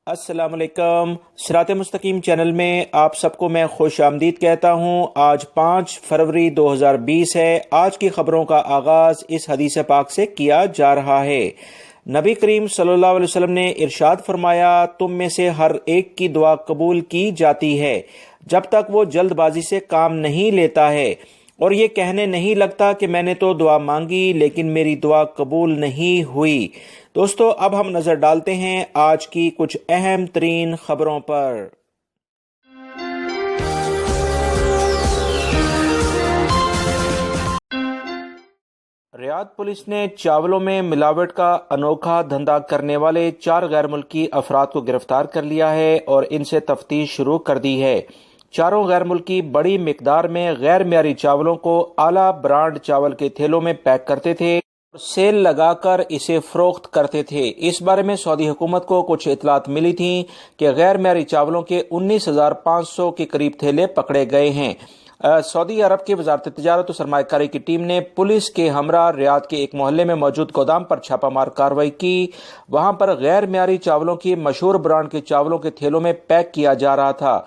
السلام علیکم۔ صراط مستقیم چینل میں آپ سب کو میں خوش آمدید کہتا ہوں۔ آج 5 فروری 2020 ہے۔ آج کی خبروں کا آغاز اس حدیث پاک سے کیا جا رہا ہے۔ نبی کریم صلی اللہ علیہ وسلم نے ارشاد فرمایا، تم میں سے ہر ایک کی دعا قبول کی جاتی ہے جب تک وہ جلد بازی سے کام نہیں لیتا ہے اور یہ کہنے نہیں لگتا کہ میں نے تو دعا مانگی لیکن میری دعا قبول نہیں ہوئی۔ دوستو، اب ہم نظر ڈالتے ہیں آج کی کچھ اہم ترین خبروں پر۔ ریاض پولیس نے چاولوں میں ملاوٹ کا انوکھا دھندا کرنے والے 4 غیر ملکی افراد کو گرفتار کر لیا ہے اور ان سے تفتیش شروع کر دی ہے۔ چاروں غیر ملکی بڑی مقدار میں غیر معیاری چاولوں کو اعلیٰ برانڈ چاول کے تھیلوں میں پیک کرتے تھے اور سیل لگا کر اسے فروخت کرتے تھے۔ اس بارے میں سعودی حکومت کو کچھ اطلاعات ملی تھیں کہ غیر معیاری چاولوں کے 19,500 کے قریب تھیلے پکڑے گئے ہیں۔ سعودی عرب کی وزارت تجارت و سرمایہ کاری کی ٹیم نے پولیس کے ہمراہ ریاض کے ایک محلے میں موجود گودام پر چھاپہ مار کارروائی کی۔ وہاں پر غیر معیاری چاولوں کی مشہور برانڈ کے چاولوں کے تھیلوں میں پیک کیا جا رہا تھا۔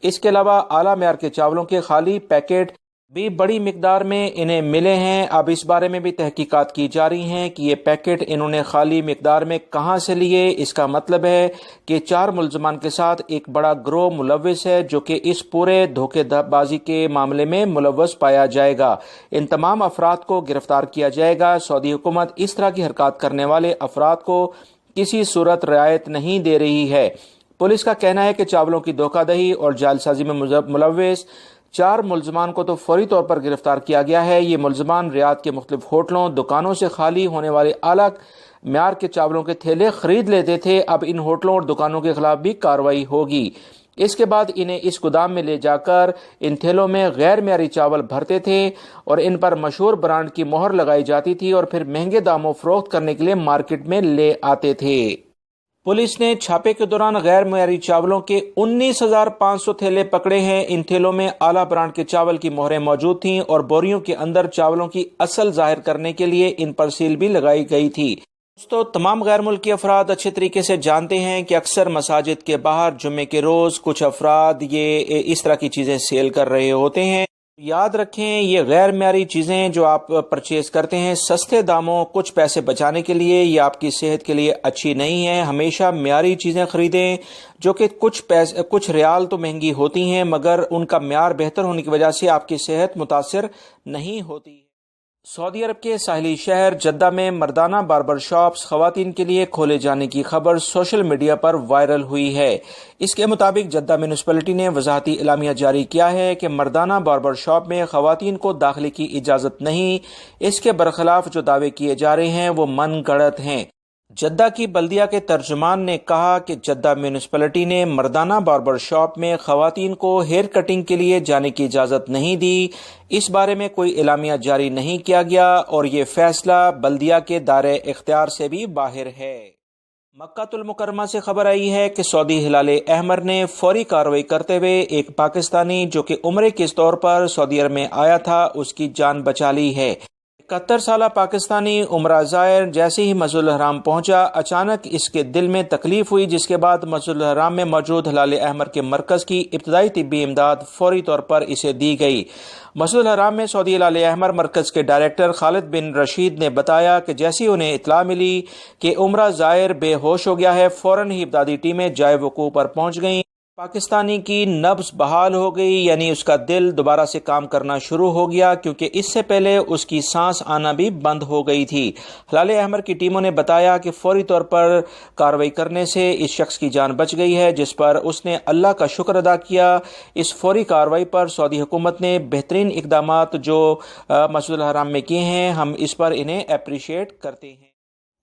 اس کے علاوہ اعلیٰ معیار کے چاولوں کے خالی پیکٹ بھی بڑی مقدار میں انہیں ملے ہیں۔ اب اس بارے میں بھی تحقیقات کی جا رہی ہیں کہ یہ پیکٹ انہوں نے خالی مقدار میں کہاں سے لیے۔ اس کا مطلب ہے کہ 4 ملزمان کے ساتھ ایک بڑا گروہ ملوث ہے جو کہ اس پورے دھوکے بازی کے معاملے میں ملوث پایا جائے گا۔ ان تمام افراد کو گرفتار کیا جائے گا۔ سعودی حکومت اس طرح کی حرکات کرنے والے افراد کو کسی صورت رعایت نہیں دے رہی ہے۔ پولیس کا کہنا ہے کہ چاولوں کی دھوکہ دہی اور جعل سازی میں ملوث 4 ملزمان کو تو فوری طور پر گرفتار کیا گیا ہے۔ یہ ملزمان ریاض کے مختلف ہوٹلوں، دکانوں سے خالی ہونے والے اعلیٰ معیار کے چاولوں کے تھیلے خرید لیتے تھے۔ اب ان ہوٹلوں اور دکانوں کے خلاف بھی کارروائی ہوگی۔ اس کے بعد انہیں اس گودام میں لے جا کر ان تھیلوں میں غیر معیاری چاول بھرتے تھے اور ان پر مشہور برانڈ کی مہر لگائی جاتی تھی اور پھر مہنگے داموں فروخت کرنے کے لیے مارکیٹ میں لے آتے تھے۔ پولیس نے چھاپے کے دوران غیر معیاری چاولوں کے 19,500 تھیلے پکڑے ہیں۔ ان تھیلوں میں اعلیٰ برانڈ کے چاول کی مہریں موجود تھیں اور بوریوں کے اندر چاولوں کی اصل ظاہر کرنے کے لیے ان پر سیل بھی لگائی گئی تھی۔ دوستو، تمام غیر ملکی افراد اچھے طریقے سے جانتے ہیں کہ اکثر مساجد کے باہر جمعے کے روز کچھ افراد یہ اس طرح کی چیزیں سیل کر رہے ہوتے ہیں۔ یاد رکھیں، یہ غیر معیاری چیزیں جو آپ پرچیز کرتے ہیں سستے داموں کچھ پیسے بچانے کے لیے، یہ آپ کی صحت کے لیے اچھی نہیں ہے۔ ہمیشہ معیاری چیزیں خریدیں جو کہ کچھ ریال تو مہنگی ہوتی ہیں مگر ان کا معیار بہتر ہونے کی وجہ سے آپ کی صحت متاثر نہیں ہوتی۔ سعودی عرب کے ساحلی شہر جدہ میں مردانہ باربر شاپس خواتین کے لیے کھولے جانے کی خبر سوشل میڈیا پر وائرل ہوئی ہے۔ اس کے مطابق جدہ میونسپلٹی نے وضاحتی اعلامیہ جاری کیا ہے کہ مردانہ باربر شاپ میں خواتین کو داخلے کی اجازت نہیں۔ اس کے برخلاف جو دعوے کیے جا رہے ہیں وہ من گھڑت ہیں۔ جدہ کی بلدیہ کے ترجمان نے کہا کہ جدہ میونسپلٹی نے مردانہ باربر شاپ میں خواتین کو ہیئر کٹنگ کے لیے جانے کی اجازت نہیں دی۔ اس بارے میں کوئی اعلامیہ جاری نہیں کیا گیا اور یہ فیصلہ بلدیہ کے دائرہ اختیار سے بھی باہر ہے۔ مکہ المکرمہ سے خبر آئی ہے کہ سعودی ہلال احمر نے فوری کارروائی کرتے ہوئے ایک پاکستانی جو کہ عمرے کے طور پر سعودی عرب میں آیا تھا اس کی جان بچا لی ہے۔ 71 سالہ پاکستانی عمرہ زائر جیسے ہی مسجد الحرام پہنچا اچانک اس کے دل میں تکلیف ہوئی، جس کے بعد مسجد الحرام میں موجود ہلال احمر کے مرکز کی ابتدائی طبی امداد فوری طور پر اسے دی گئی۔ مسجد الحرام میں سعودی ہلال احمر مرکز کے ڈائریکٹر خالد بن رشید نے بتایا کہ جیسی انہیں اطلاع ملی کہ عمرہ زائر بے ہوش ہو گیا ہے، فوراً ہی امدادی ٹیمیں جائے وقوع پر پہنچ گئیں۔ پاکستانی کی نبض بحال ہو گئی، یعنی اس کا دل دوبارہ سے کام کرنا شروع ہو گیا کیونکہ اس سے پہلے اس کی سانس آنا بھی بند ہو گئی تھی۔ ہلال احمر کی ٹیموں نے بتایا کہ فوری طور پر کارروائی کرنے سے اس شخص کی جان بچ گئی ہے، جس پر اس نے اللہ کا شکر ادا کیا۔ اس فوری کارروائی پر سعودی حکومت نے بہترین اقدامات جو مسجد الحرام میں کیے ہیں، ہم اس پر انہیں اپریشیٹ کرتے ہیں۔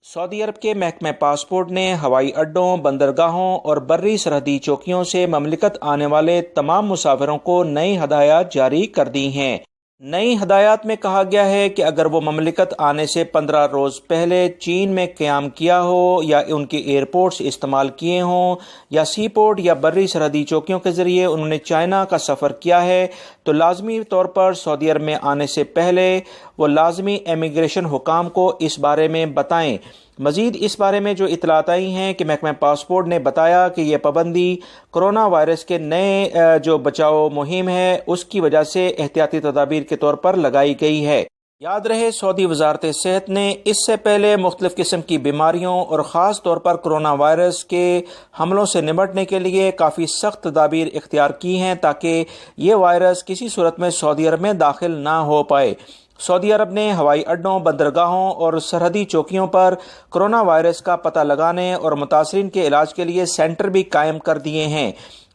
سعودی عرب کے محکمہ پاسپورٹ نے ہوائی اڈوں، بندرگاہوں اور بری سرحدی چوکیوں سے مملکت آنے والے تمام مسافروں کو نئی ہدایات جاری کر دی ہیں۔ نئی ہدایات میں کہا گیا ہے کہ اگر وہ مملکت آنے سے 15 روز پہلے چین میں قیام کیا ہو یا ان کے ایئرپورٹس استعمال کیے ہوں یا سی پورٹ یا بری سرحدی چوکیوں کے ذریعے انہوں نے چائنا کا سفر کیا ہے تو لازمی طور پر سعودی عرب میں آنے سے پہلے وہ لازمی امیگریشن حکام کو اس بارے میں بتائیں۔ مزید اس بارے میں جو اطلاعات آئی ہیں کہ محکمہ پاسپورٹ نے بتایا کہ یہ پابندی کرونا وائرس کے نئے جو بچاؤ مہم ہے اس کی وجہ سے احتیاطی تدابیر کے طور پر لگائی گئی ہے۔ یاد رہے سعودی وزارت صحت نے اس سے پہلے مختلف قسم کی بیماریوں اور خاص طور پر کرونا وائرس کے حملوں سے نمٹنے کے لیے کافی سخت تدابیر اختیار کی ہیں تاکہ یہ وائرس کسی صورت میں سعودی عرب میں داخل نہ ہو پائے۔ سعودی عرب نے ہوائی اڈوں، بندرگاہوں اور سرحدی چوکیوں پر کرونا وائرس کا پتہ لگانے اور متاثرین کے علاج کے لیے سینٹر بھی قائم کر دیے ہیں۔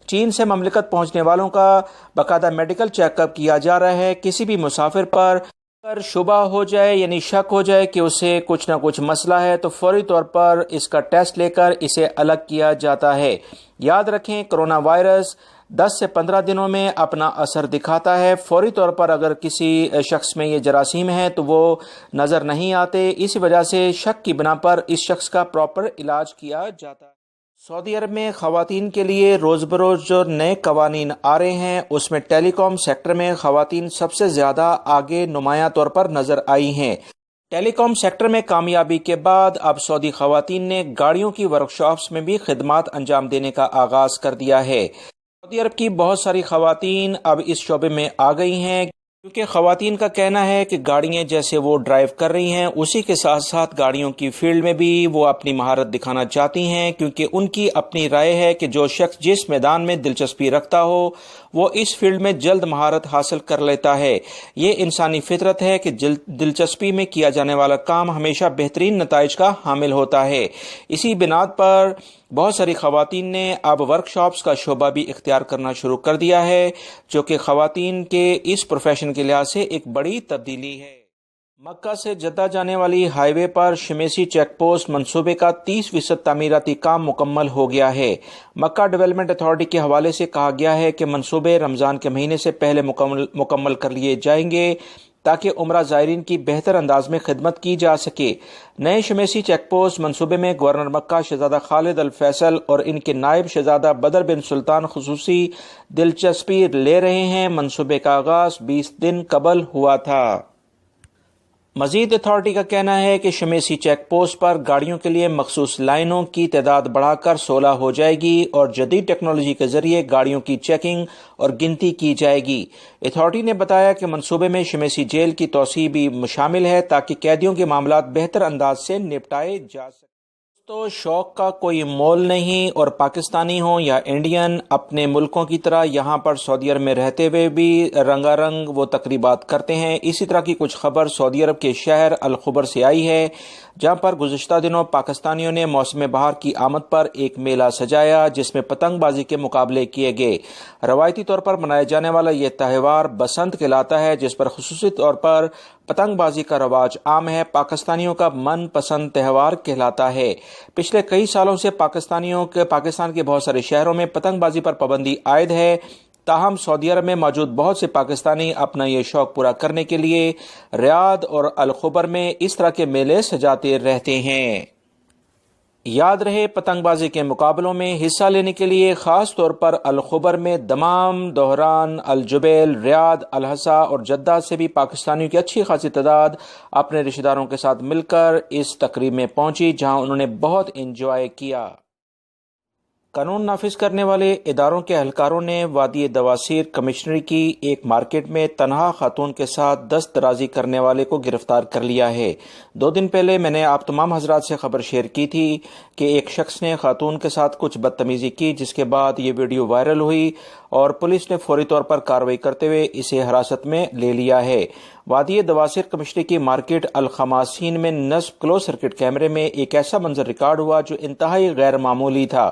چین سے مملکت پہنچنے والوں کا باقاعدہ میڈیکل چیک اپ کیا جا رہا ہے۔ کسی بھی مسافر پر اگر شبہ ہو جائے یعنی شک ہو جائے کہ اسے کچھ نہ کچھ مسئلہ ہے تو فوری طور پر اس کا ٹیسٹ لے کر اسے الگ کیا جاتا ہے۔ یاد رکھیں کرونا وائرس 10 سے 15 دنوں میں اپنا اثر دکھاتا ہے۔ فوری طور پر اگر کسی شخص میں یہ جراثیم ہیں تو وہ نظر نہیں آتے، اسی وجہ سے شک کی بنا پر اس شخص کا پراپر علاج کیا جاتا ہے۔ سعودی عرب میں خواتین کے لیے روز بروز جو نئے قوانین آ رہے ہیں اس میں ٹیلی کام سیکٹر میں خواتین سب سے زیادہ آگے نمایاں طور پر نظر آئی ہیں۔ ٹیلی کام سیکٹر میں کامیابی کے بعد اب سعودی خواتین نے گاڑیوں کی ورکشاپس میں بھی خدمات انجام دینے کا آغاز کر دیا ہے۔ سعودی عرب کی بہت ساری خواتین اب اس شعبے میں آ گئی ہیں کیونکہ خواتین کا کہنا ہے کہ گاڑیاں جیسے وہ ڈرائیو کر رہی ہیں اسی کے ساتھ ساتھ گاڑیوں کی فیلڈ میں بھی وہ اپنی مہارت دکھانا چاہتی ہیں، کیونکہ ان کی اپنی رائے ہے کہ جو شخص جس میدان میں دلچسپی رکھتا ہو وہ اس فیلڈ میں جلد مہارت حاصل کر لیتا ہے۔ یہ انسانی فطرت ہے کہ دلچسپی میں کیا جانے والا کام ہمیشہ بہترین نتائج کا حامل ہوتا ہے۔ اسی بنیاد پر بہت ساری خواتین نے اب ورکشاپس کا شعبہ بھی اختیار کرنا شروع کر دیا ہے، جو کہ خواتین کے اس پروفیشن کے لحاظ سے ایک بڑی تبدیلی ہے۔ مکہ سے جدہ جانے والی ہائی وے پر شمیسی چیک پوسٹ منصوبے کا 30% تعمیراتی کام مکمل ہو گیا ہے۔ مکہ ڈیولپمنٹ اتھارٹی کے حوالے سے کہا گیا ہے کہ منصوبے رمضان کے مہینے سے پہلے مکمل کر لیے جائیں گے تاکہ عمرہ زائرین کی بہتر انداز میں خدمت کی جا سکے۔ نئے شمیسی چیک پوسٹ منصوبے میں گورنر مکہ شہزادہ خالد الفیصل اور ان کے نائب شہزادہ بدر بن سلطان خصوصی دلچسپی لے رہے ہیں۔ منصوبے کا آغاز 20 دن قبل ہوا تھا۔ مزید اتھارٹی کا کہنا ہے کہ شمیسی چیک پوسٹ پر گاڑیوں کے لیے مخصوص لائنوں کی تعداد بڑھا کر 16 ہو جائے گی اور جدید ٹیکنالوجی کے ذریعے گاڑیوں کی چیکنگ اور گنتی کی جائے گی۔ اتھارٹی نے بتایا کہ منصوبے میں شمیسی جیل کی توسیع بھی شامل ہے تاکہ قیدیوں کے معاملات بہتر انداز سے نپٹائے جا سکیں۔ تو شوق کا کوئی مول نہیں اور پاکستانی ہوں یا انڈین اپنے ملکوں کی طرح یہاں پر سعودی عرب میں رہتے ہوئے بھی رنگا رنگ وہ تقریبات کرتے ہیں۔ اسی طرح کی کچھ خبر سعودی عرب کے شہر الخبر سے آئی ہے جہاں پر گزشتہ دنوں پاکستانیوں نے موسم بہار کی آمد پر ایک میلہ سجایا جس میں پتنگ بازی کے مقابلے کیے گئے۔ روایتی طور پر منایا جانے والا یہ تہوار بسنت کہلاتا ہے جس پر خصوصی طور پر پتنگ بازی کا رواج عام ہے۔ پاکستانیوں کا من پسند تہوار کہلاتا ہے۔ پچھلے کئی سالوں سے پاکستان کے بہت سارے شہروں میں پتنگ بازی پر پابندی عائد ہے، تاہم سعودی عرب میں موجود بہت سے پاکستانی اپنا یہ شوق پورا کرنے کے لیے ریاض اور الخبر میں اس طرح کے میلے سجاتے رہتے ہیں۔ یاد رہے پتنگ بازی کے مقابلوں میں حصہ لینے کے لیے خاص طور پر الخبر میں دمام، دہران، الجبیل، ریاض، الحسا اور جدہ سے بھی پاکستانیوں کی اچھی خاصی تعداد اپنے رشتہ داروں کے ساتھ مل کر اس تقریب میں پہنچی جہاں انہوں نے بہت انجوائے کیا۔ قانون نافذ کرنے والے اداروں کے اہلکاروں نے وادی دواسیر کمشنری کی ایک مارکیٹ میں تنہا خاتون کے ساتھ دست درازی کرنے والے کو گرفتار کر لیا ہے۔ 2 دن پہلے میں نے آپ تمام حضرات سے خبر شیئر کی تھی کہ ایک شخص نے خاتون کے ساتھ کچھ بدتمیزی کی جس کے بعد یہ ویڈیو وائرل ہوئی اور پولیس نے فوری طور پر کارروائی کرتے ہوئے اسے حراست میں لے لیا ہے۔ وادی دواسیر کمشنری کی مارکیٹ الخماسین میں نصب کلوز سرکٹ کیمرے میں ایک ایسا منظر ریکارڈ ہوا جو انتہائی غیر معمولی تھا۔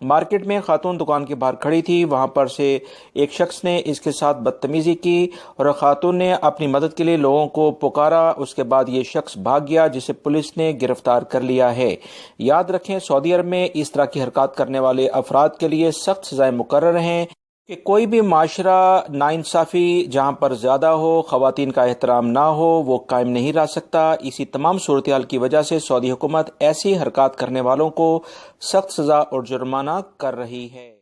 مارکیٹ میں خاتون دکان کے باہر کھڑی تھی، وہاں پر سے ایک شخص نے اس کے ساتھ بدتمیزی کی اور خاتون نے اپنی مدد کے لیے لوگوں کو پکارا۔ اس کے بعد یہ شخص بھاگ گیا جسے پولیس نے گرفتار کر لیا ہے۔ یاد رکھیں سعودی عرب میں اس طرح کی حرکات کرنے والے افراد کے لیے سخت سزائیں مقرر ہیں کہ کوئی بھی معاشرہ ناانصافی جہاں پر زیادہ ہو، خواتین کا احترام نہ ہو، وہ قائم نہیں رہ سکتا۔ اسی تمام صورتحال کی وجہ سے سعودی حکومت ایسی حرکات کرنے والوں کو سخت سزا اور جرمانہ کر رہی ہے۔